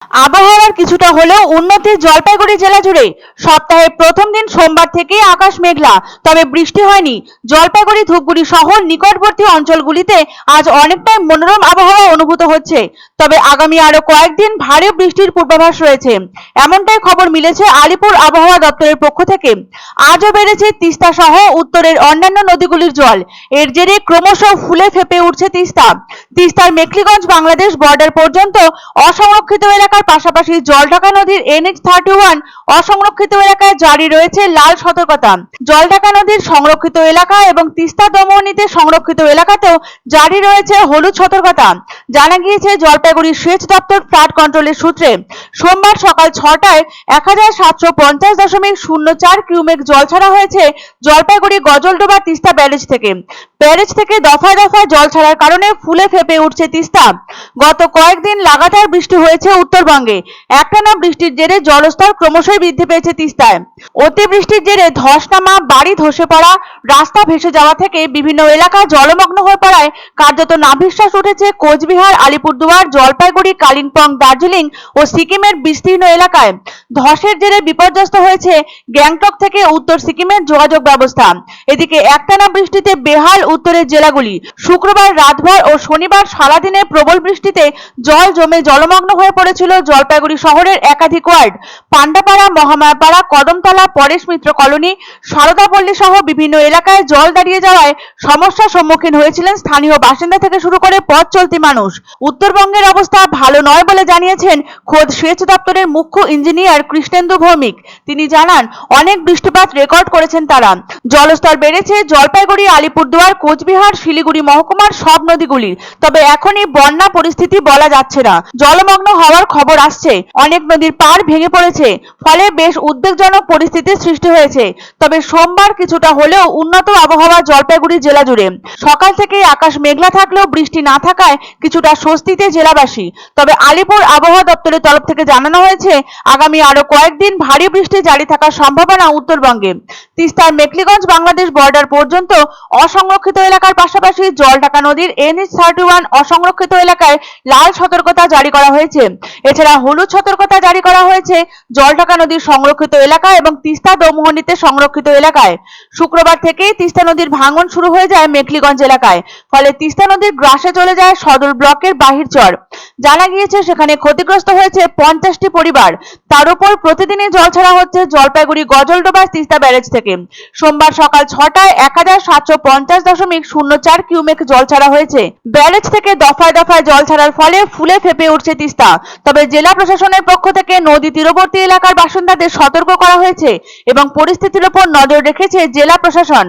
আবহাওয়ার কিছুটা হলেও উন্নতি জলপাইগুড়ি জেলা জুড়ে। সপ্তাহের প্রথম দিন সোমবার থেকে আকাশ মেঘলা, তবে বৃষ্টি হয়নি। জলপাইগুড়ি ধূপগুড়ি সহ নিকটবর্তী অঞ্চলগুলিতে আজ অনেকটাই মনোরম আবহাওয়া অনুভূত হচ্ছে, তবে আগামী আরো কয়েকদিন ভারী বৃষ্টির পূর্বাভাস রয়েছে, এমনটাই খবর মিলেছে আলিপুর আবহাওয়া দপ্তরের পক্ষ থেকে। আজও বেড়েছে তিস্তা সহ উত্তরের অন্যান্য নদীগুলির জল। এর জেরে ক্রমশ ফুলে ফেপে উঠছে তিস্তা। তিস্তার মেখলিগঞ্জ বাংলাদেশ বর্ডার পর্যন্ত অসংরক্ষিত এলাকার পাশাপাশি জলঢাকা নদীর NH-31 অসংরক্ষিত এলাকায় জারি রয়েছে লাল সতর্কতা। জলঢাকা নদীর সংরক্ষিত এলাকা এবং তিস্তা দমনিতে সংরক্ষিত এলাকাতেও জারি রয়েছে হলুদ সতর্কতা। জানা গিয়েছে জলপাইগুড়ি সেচ দপ্তর ফ্লাড কন্ট্রোলের সূত্রে সোমবার সকাল 6টায় 1750.04 কিউমেক জল ছাড়া হয়েছে জলপাইগুড়ি গজলডোবা তিস্তা ব্যারেজ থেকে। ব্যারেজ থেকে দফায় দফায় জল ছাড়ার কারণে ফুলে ফেপে উঠছে তিস্তা। গত কয়েকদিন লাগাতার বৃষ্টি হয়েছে উত্তরবঙ্গে। একটানা বৃষ্টির জেরে জলস্তর ক্রমশই বৃদ্ধি পেয়েছে তিস্তায়। অতিবৃষ্টির জেরে ধস নামা, বাড়ি ধসে পড়া, রাস্তা ভেসে যাওয়া থেকে বিভিন্ন এলাকা জলমগ্ন হয়ে পড়ায় কার্যত নাভিশ্বাস উঠেছে কোচবিহার, আলিপুরদুয়ার, জলপাইগুড়ি, কালিম্পং, দার্জিলিং ও সিকিমের বিস্তীর্ণ এলাকায়। ধসের জেরে বিপর্যস্ত হয়েছে গ্যাংটক থেকে উত্তর সিকিমের যোগাযোগ ব্যবস্থা। এদিকে একটানা বৃষ্টিতে বেহাল উত্তরের জেলাগুলি। শুক্রবার রাতভর ও শনিবার সারাদিনে প্রবল বৃষ্টিতে জল জমে জলমগ্ন হয়ে পড়েছিল জলপাইগুড়ি শহরের একাধিক ওয়ার্ড। পান্ডাপাড়া, মহামায়াপাড়া, কদমতলা, পরেশ মিত্র কলোনি, সারদাপল্লী সহ বিভিন্ন এলাকায় জল দাঁড়িয়ে যাওয়ায় সমস্যার সম্মুখীন হয়েছিলেন স্থানীয় বাসিন্দা থেকে শুরু করে পথ চলতি মানুষ। উত্তরবঙ্গের অবস্থা ভালো নয় বলে জানিয়েছেন খোদ সেচ দপ্তরের মুখ্য ইঞ্জিনিয়ার কৃষ্ণেন্দু ভৌমিক। তিনি জানান, অনেক বৃষ্টিপাত রেকর্ড করেছেন তারা। জলস্তর বেড়েছে জলপাইগুড়ি, আলিপুরদুয়ার, কোচবিহার, শিলিগুড়ি মহকুমার সব নদীগুলির, তবে এখনই বন্যা পরিস্থিতি বলা যাচ্ছে না। জলমগ্ন হওয়ার খবর আসছে, অনেক নদীর পাড় ভেঙে পড়েছে, ফলে বেশ উদ্বেগজনক পরিস্থিতির সৃষ্টি হয়েছে। তবে সোমবার কিছুটা হলেও উন্নত আবহাওয়া জলপাইগুড়ি জেলা জুড়ে। সকাল থেকেই আকাশ মেঘলা থাকলেও বৃষ্টি না থাকায় কিছুটা স্বস্তিতে জেলাবাসী। তবে আলিপুর আবহাওয়া দপ্তরের তরফ থেকে জানানো হয়েছে, আগামী আরো কয়েকদিন ভারী বৃষ্টি জারি থাকার সম্ভাবনা উত্তরবঙ্গে। তিস্তার মেখলিগঞ্জ বাংলাদেশ বর্ডার পর্যন্ত অসংরক্ষিত এলাকার পাশাপাশি জলঢাকা নদীর NH-31 অসংরক্ষিত এলাকায় লাল সতর্কতা জারি করা হয়েছে। এছাড়া হলুদ সতর্কতা জারি করা হয়েছে জলঢাকা নদীর সংরক্ষিত এলাকা এবং তিস্তা দমোহনীতে সংরক্ষিত এলাকায়। শুক্রবার থেকেই তিস্তা নদীর ভাঙন শুরু হয়ে যায় মেখলিগঞ্জ এলাকায়, ফলে তিস্তা নদীর গ্রাসে চলে যায় সদর ব্লকের বাহিরচর। জানা গিয়েছে সেখানে ক্ষতিগ্রস্ত হয়েছে 50টি পরিবার। তার উপর প্রতিদিনই জল ছাড়া হচ্ছে জলপাইগুড়ি গজলডোবা তিস্তা ব্যারেজ থেকে। সোমবার সকাল 6টায় 1750.04 কিউমেক জল ছাড়া হয়েছে। ব্যারেজ থেকে দফায় দফায় জল ছাড়ার ফলে ফুলে ফেপে উঠছে তিস্তা। তবে জেলা প্রশাসনের পক্ষ থেকে নদী তীরবর্তী এলাকার বাসিন্দাদের সতর্ক করা হয়েছে এবং পরিস্থিতির উপর নজর রেখেছে জেলা প্রশাসন।